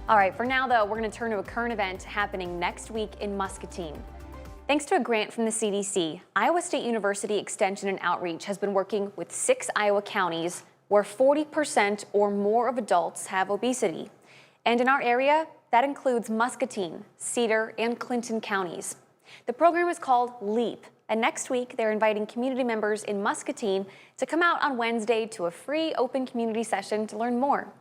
All right, for now though, we're going to turn to a current event happening next week in Muscatine. Thanks to a grant from the CDC, Iowa State University Extension and Outreach has been working with 6 Iowa counties where 40% or more of adults have obesity. And in our area, that includes Muscatine, Cedar, and Clinton counties. The program is called LEAP, and next week they're inviting community members in Muscatine to come out on Wednesday to a free open community session to learn more.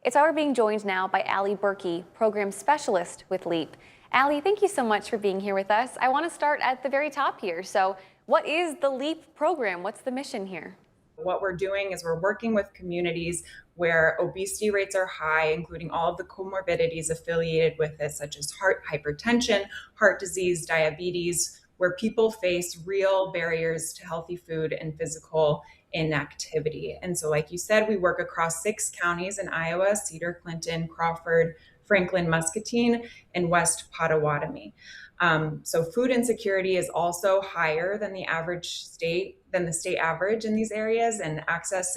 It's why we're being joined now by Allie Berkey, program specialist with LEAP. Allie, thank you so much for being here with us. I want to start at the very top here. So what is the LEAP program? What's the mission here? What we're doing is we're working with communities where obesity rates are high, including all of the comorbidities affiliated with it, such as hypertension, heart disease, diabetes, where people face real barriers to healthy food and physical inactivity. And so, like you said, we work across 6 counties in Iowa: Cedar, Clinton, Crawford, Franklin, Muscatine, and West Pottawattamie. So food insecurity is also higher than the state average in these areas, and access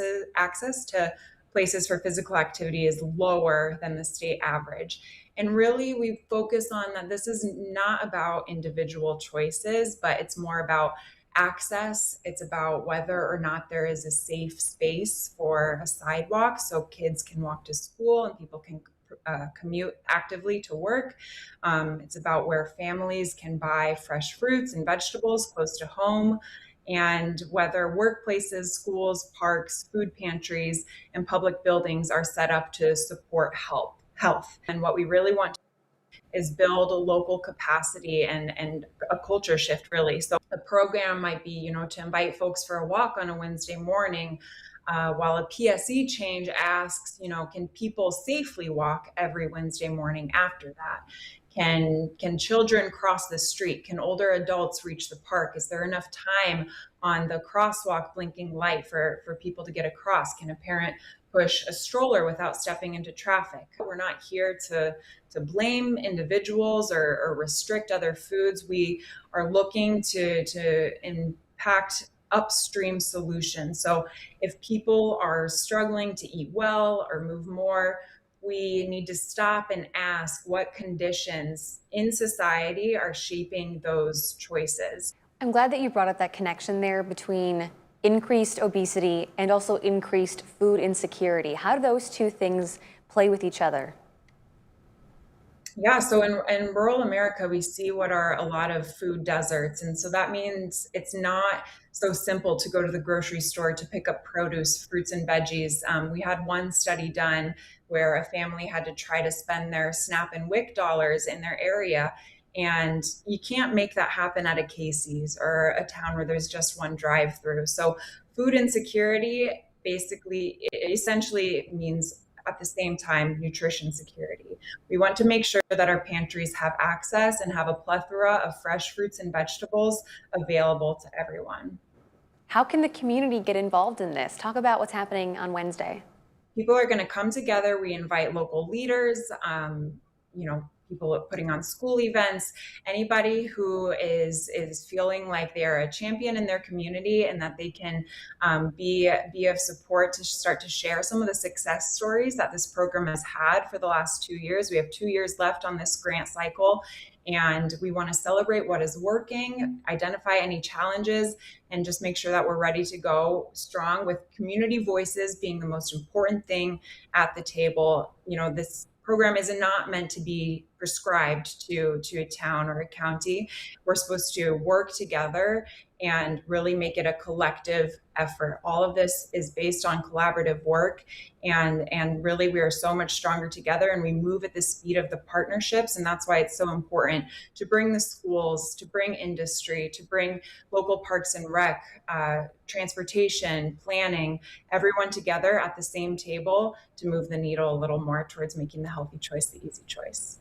to places for physical activity is lower than the state average. And really, we focus on that this is not about individual choices, but it's more about access. It's about whether or not there is a safe space for a sidewalk so kids can walk to school and people can commute actively to work. It's about where families can buy fresh fruits and vegetables close to home, and whether workplaces, schools, parks, food pantries, and public buildings are set up to support health. And what we really want is build a local capacity and a culture shift, really. So the program might be, to invite folks for a walk on a Wednesday morning, while a PSE change asks, can people safely walk every Wednesday morning after that? Can children cross the street? Can older adults reach the park? Is there enough time on the crosswalk blinking light for people to get across? Can a parent push a stroller without stepping into traffic? We're not here to blame individuals or restrict other foods. We are looking to impact upstream solutions. So if people are struggling to eat well or move more, we need to stop and ask what conditions in society are shaping those choices. I'm glad that you brought up that connection there between increased obesity and also increased food insecurity. How do those two things play with each other? Yeah, so in rural America, we see what are a lot of food deserts. And so that means it's not so simple to go to the grocery store to pick up produce, fruits, and veggies. We had one study done where a family had to try to spend their SNAP and WIC dollars in their area. And you can't make that happen at a Casey's or a town where there's just one drive-through. So food insecurity essentially means at the same time nutrition security. We want to make sure that our pantries have access and have a plethora of fresh fruits and vegetables available to everyone. How can the community get involved in this? Talk about what's happening on Wednesday. People are going to come together. We invite local leaders, people putting on school events, anybody who is feeling like they're a champion in their community and that they can be of support to start to share some of the success stories that this program has had for the last 2 years. We have 2 years left on this grant cycle, and we want to celebrate what is working, identify any challenges, and just make sure that we're ready to go strong, with community voices being the most important thing at the table. This program is not meant to be prescribed to a town or a county. We're supposed to work together and really make it a collective effort. All of this is based on collaborative work, and really we are so much stronger together, and we move at the speed of the partnerships. And that's why it's so important to bring the schools, to bring industry, to bring local parks and rec, transportation, planning, everyone together at the same table to move the needle a little more towards making the healthy choice the easy choice.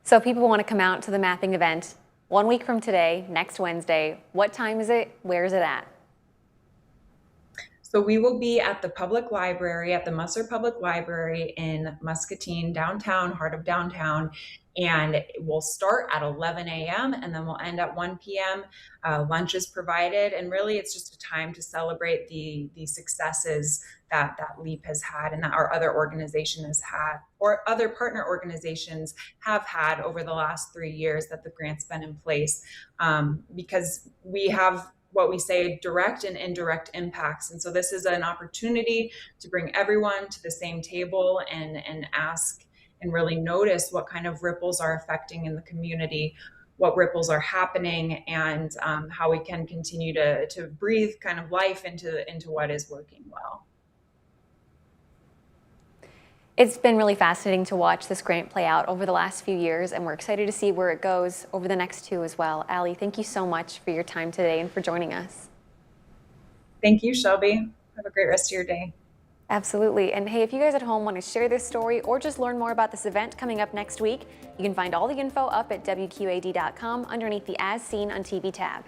So if people want to come out to the mapping event 1 week from today, next Wednesday, what time is it? Where is it at? So we will be at the public library, at the Musser Public Library in Muscatine, downtown, heart of downtown. And it will start at 11 a.m. and then we'll end at 1 p.m. Lunch is provided. And really, it's just a time to celebrate the successes that LEAP has had and that our other organization has had, or other partner organizations have had over the last 3 years that the grant's been in place. Because we have what we say direct and indirect impacts. And so this is an opportunity to bring everyone to the same table and ask and really notice what kind of ripples are affecting in the community, what ripples are happening, and how we can continue to breathe kind of life into what is working well. It's been really fascinating to watch this grant play out over the last few years, and we're excited to see where it goes over the next 2 as well. Allie, thank you so much for your time today and for joining us. Thank you, Shelby. Have a great rest of your day. Absolutely. And hey, if you guys at home want to share this story or just learn more about this event coming up next week, you can find all the info up at WQAD.com underneath the As Seen on TV tab.